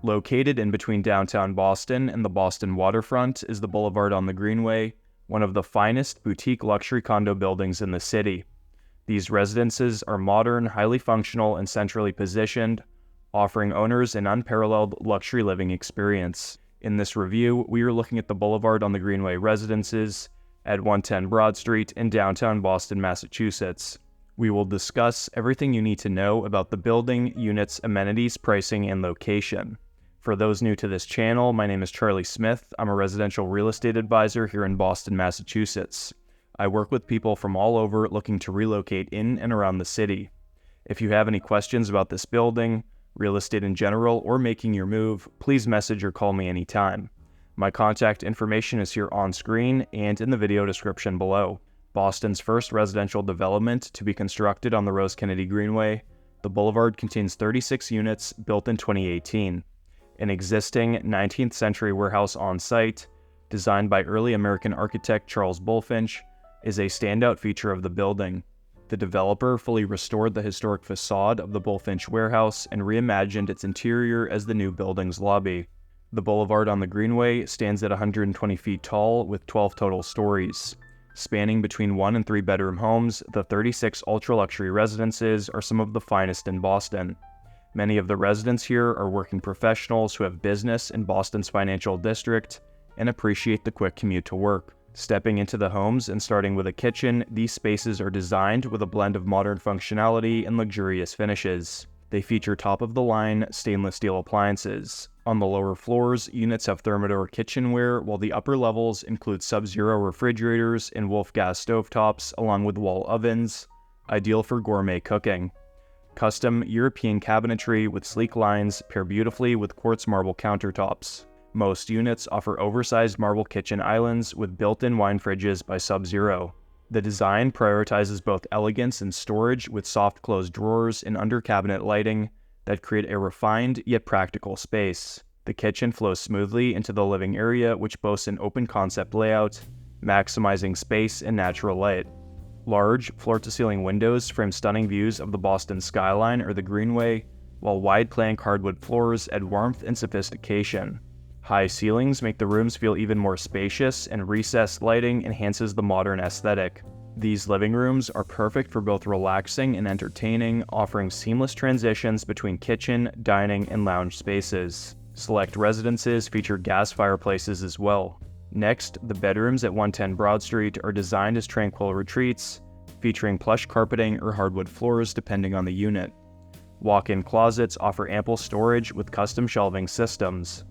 Located in between downtown Boston and the Boston Waterfront is the Boulevard on the Greenway, one of the finest boutique luxury condo buildings in the city. These residences are modern, highly functional, and centrally positioned, offering owners an unparalleled luxury living experience. In this review, we are looking at the Boulevard on the Greenway Residences at 110 Broad Street in downtown Boston, Massachusetts. We will discuss everything you need to know about the building, units, amenities, pricing, and location. For those new to this channel, my name is Charlie Smith. I'm a residential real estate advisor here in Boston, Massachusetts. I work with people from all over looking to relocate in and around the city. If you have any questions about this building, real estate in general, or making your move, please message or call me anytime. My contact information is here on screen and in the video description below. Boston's first residential development to be constructed on the Rose Kennedy Greenway, the Boulevard contains 36 units built in 2018. An existing 19th century warehouse on site, designed by early American architect Charles Bulfinch, is a standout feature of the building. The developer fully restored the historic facade of the Bulfinch warehouse and reimagined its interior as the new building's lobby. The Boulevard on the Greenway stands at 120 feet tall with 12 total stories. Spanning between 1 and 3 bedroom homes, the 36 ultra-luxury residences are some of the finest in Boston. Many of the residents here are working professionals who have business in Boston's financial district and appreciate the quick commute to work. Stepping into the homes and starting with a kitchen, these spaces are designed with a blend of modern functionality and luxurious finishes. They feature top-of-the-line stainless steel appliances. On the lower floors, units have Thermador kitchenware, while the upper levels include Sub-Zero refrigerators and Wolf gas stovetops, along with wall ovens, ideal for gourmet cooking. Custom European cabinetry with sleek lines pair beautifully with quartz marble countertops. Most units offer oversized marble kitchen islands with built-in wine fridges by Sub-Zero. The design prioritizes both elegance and storage with soft closed drawers and under-cabinet lighting that create a refined yet practical space. The kitchen flows smoothly into the living area, which boasts an open-concept layout, maximizing space and natural light. Large, floor-to-ceiling windows frame stunning views of the Boston skyline or the Greenway, while wide plank hardwood floors add warmth and sophistication. High ceilings make the rooms feel even more spacious, and recessed lighting enhances the modern aesthetic. These living rooms are perfect for both relaxing and entertaining, offering seamless transitions between kitchen, dining, and lounge spaces. Select residences feature gas fireplaces as well. Next, the bedrooms at 110 Broad Street are designed as tranquil retreats, featuring plush carpeting or hardwood floors depending on the unit. Walk-in closets offer ample storage with custom shelving systems.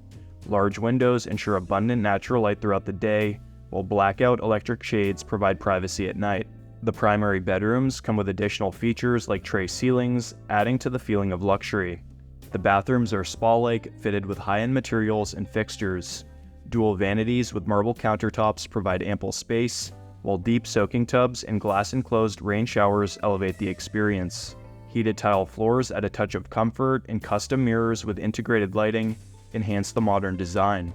Large windows ensure abundant natural light throughout the day, while blackout electric shades provide privacy at night. The primary bedrooms come with additional features like tray ceilings, adding to the feeling of luxury. The bathrooms are spa-like, fitted with high-end materials and fixtures. Dual vanities with marble countertops provide ample space, while deep soaking tubs and glass-enclosed rain showers elevate the experience. Heated tile floors add a touch of comfort, and custom mirrors with integrated lighting enhance the modern design.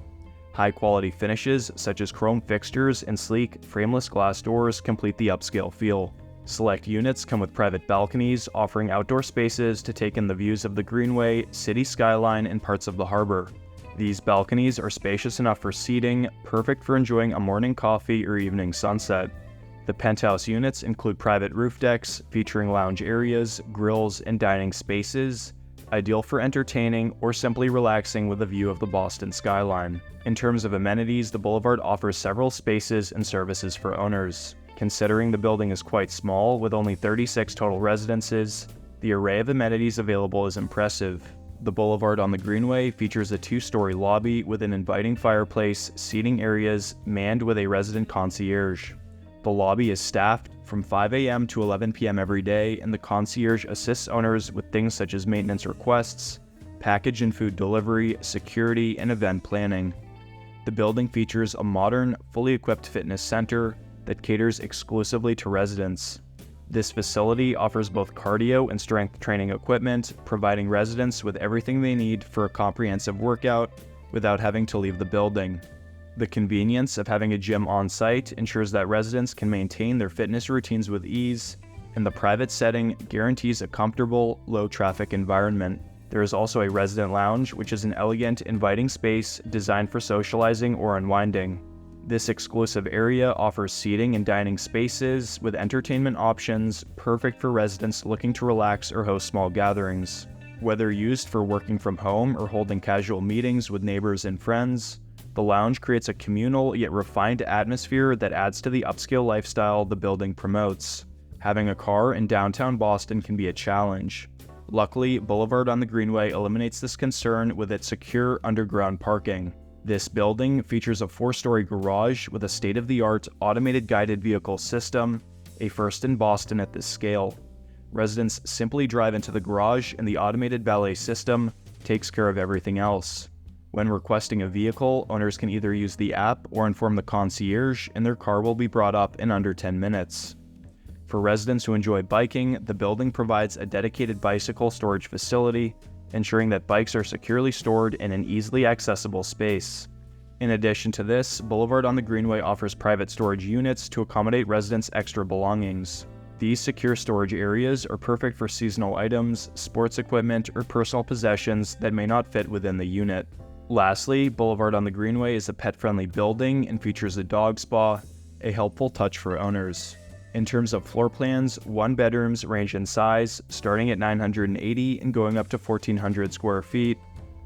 High-quality finishes such as chrome fixtures and sleek, frameless glass doors complete the upscale feel. Select units come with private balconies, offering outdoor spaces to take in the views of the Greenway, city skyline, and parts of the harbor. These balconies are spacious enough for seating, perfect for enjoying a morning coffee or evening sunset. The penthouse units include private roof decks featuring lounge areas, grills, and dining spaces, ideal for entertaining or simply relaxing with a view of the Boston skyline. In terms of amenities, the Boulevard offers several spaces and services for owners. Considering the building is quite small, with only 36 total residences, the array of amenities available is impressive. The Boulevard on the Greenway features a 2-story lobby with an inviting fireplace, seating areas, manned with a resident concierge. The lobby is staffed from 5 a.m. to 11 p.m. every day, and the concierge assists owners with things such as maintenance requests, package and food delivery, security, and event planning. The building features a modern, fully equipped fitness center that caters exclusively to residents. This facility offers both cardio and strength training equipment, providing residents with everything they need for a comprehensive workout without having to leave the building. The convenience of having a gym on site ensures that residents can maintain their fitness routines with ease, and the private setting guarantees a comfortable, low-traffic environment. There is also a resident lounge, which is an elegant, inviting space designed for socializing or unwinding. This exclusive area offers seating and dining spaces with entertainment options, perfect for residents looking to relax or host small gatherings. Whether used for working from home or holding casual meetings with neighbors and friends, the lounge creates a communal yet refined atmosphere that adds to the upscale lifestyle the building promotes. Having a car in downtown Boston can be a challenge. Luckily, Boulevard on the Greenway eliminates this concern with its secure underground parking. This building features a 4-story garage with a state-of-the-art automated guided vehicle system, a first in Boston at this scale. Residents simply drive into the garage and the automated valet system takes care of everything else. When requesting a vehicle, owners can either use the app or inform the concierge and their car will be brought up in under 10 minutes. For residents who enjoy biking, the building provides a dedicated bicycle storage facility, ensuring that bikes are securely stored in an easily accessible space. In addition to this, Boulevard on the Greenway offers private storage units to accommodate residents' extra belongings. These secure storage areas are perfect for seasonal items, sports equipment, or personal possessions that may not fit within the unit. Lastly, Boulevard on the Greenway is a pet-friendly building and features a dog spa, a helpful touch for owners. In terms of floor plans, 1-bedrooms range in size, starting at 980 and going up to 1,400 square feet,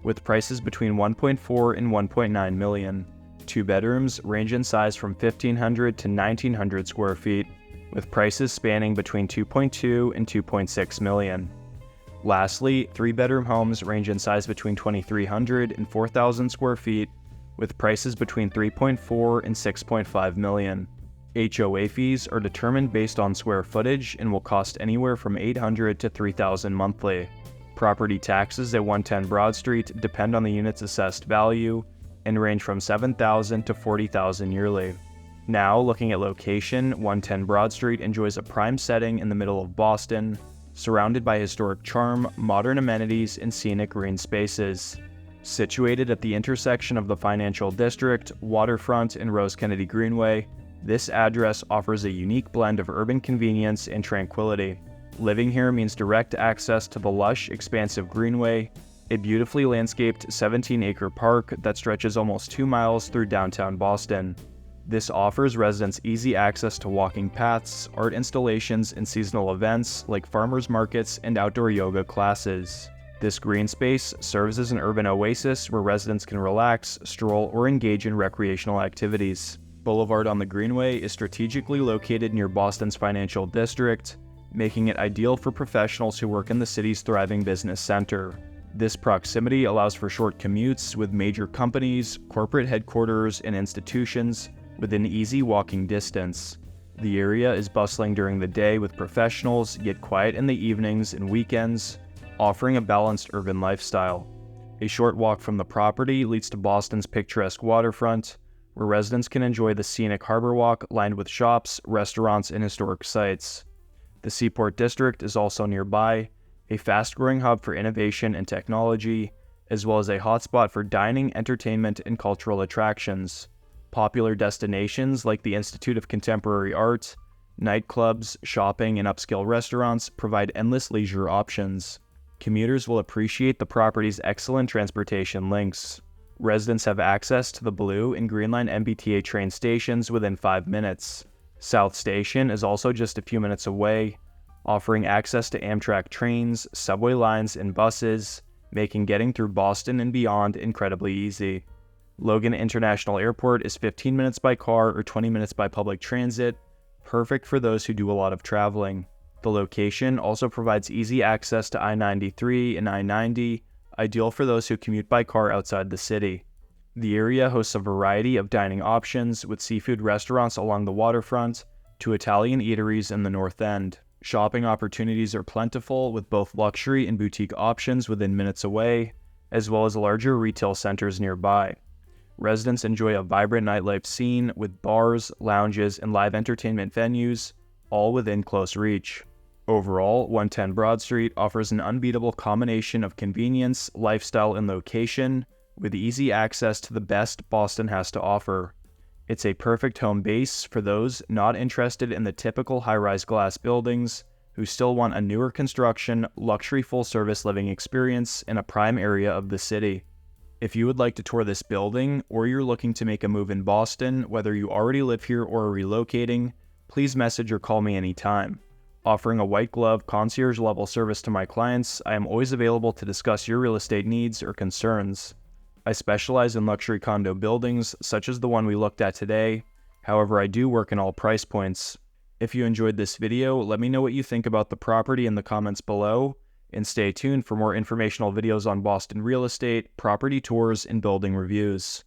with prices between $1.4 and $1.9 million. 2-bedrooms range in size from 1,500 to 1,900 square feet, with prices spanning between $2.2 and $2.6 million. Lastly, 3-bedroom homes range in size between 2,300 and 4,000 square feet, with prices between $3.4 and $6.5 million. HOA fees are determined based on square footage and will cost anywhere from $800 to $3,000 monthly. Property taxes at 110 Broad Street depend on the unit's assessed value and range from $7,000 to $40,000 yearly. Now, looking at location, 110 Broad Street enjoys a prime setting in the middle of Boston, surrounded by historic charm, modern amenities, and scenic green spaces. Situated at the intersection of the Financial District, Waterfront, and Rose Kennedy Greenway, this address offers a unique blend of urban convenience and tranquility. Living here means direct access to the lush, expansive Greenway, a beautifully landscaped 17-acre park that stretches almost 2 miles through downtown Boston. This offers residents easy access to walking paths, art installations, and seasonal events like farmers markets and outdoor yoga classes. This green space serves as an urban oasis where residents can relax, stroll, or engage in recreational activities. Boulevard on the Greenway is strategically located near Boston's Financial District, making it ideal for professionals who work in the city's thriving business center. This proximity allows for short commutes with major companies, corporate headquarters, and institutions within easy walking distance. The area is bustling during the day with professionals, yet quiet in the evenings and weekends, offering a balanced urban lifestyle. A short walk from the property leads to Boston's picturesque waterfront, where residents can enjoy the scenic harbor walk lined with shops, restaurants, and historic sites. The Seaport District is also nearby, a fast-growing hub for innovation and technology, as well as a hotspot for dining, entertainment, and cultural attractions. Popular destinations like the Institute of Contemporary Art, nightclubs, shopping, and upscale restaurants provide endless leisure options. Commuters will appreciate the property's excellent transportation links. Residents have access to the Blue and Green Line MBTA train stations within 5 minutes. South Station is also just a few minutes away, offering access to Amtrak trains, subway lines, and buses, making getting through Boston and beyond incredibly easy. Logan International Airport is 15 minutes by car or 20 minutes by public transit, perfect for those who do a lot of traveling. The location also provides easy access to I-93 and I-90, ideal for those who commute by car outside the city. The area hosts a variety of dining options, with seafood restaurants along the waterfront to Italian eateries in the North End. Shopping opportunities are plentiful, with both luxury and boutique options within minutes away, as well as larger retail centers nearby. Residents enjoy a vibrant nightlife scene with bars, lounges, and live entertainment venues, all within close reach. Overall, 110 Broad Street offers an unbeatable combination of convenience, lifestyle, and location, with easy access to the best Boston has to offer. It's a perfect home base for those not interested in the typical high-rise glass buildings who still want a newer construction, luxury full-service living experience in a prime area of the city. If you would like to tour this building, or you're looking to make a move in Boston, whether you already live here or are relocating, please message or call me anytime. Offering a white glove, concierge level service to my clients, I am always available to discuss your real estate needs or concerns. I specialize in luxury condo buildings, such as the one we looked at today. However, I do work in all price points. If you enjoyed this video, let me know what you think about the property in the comments below, and stay tuned for more informational videos on Boston real estate, property tours, and building reviews.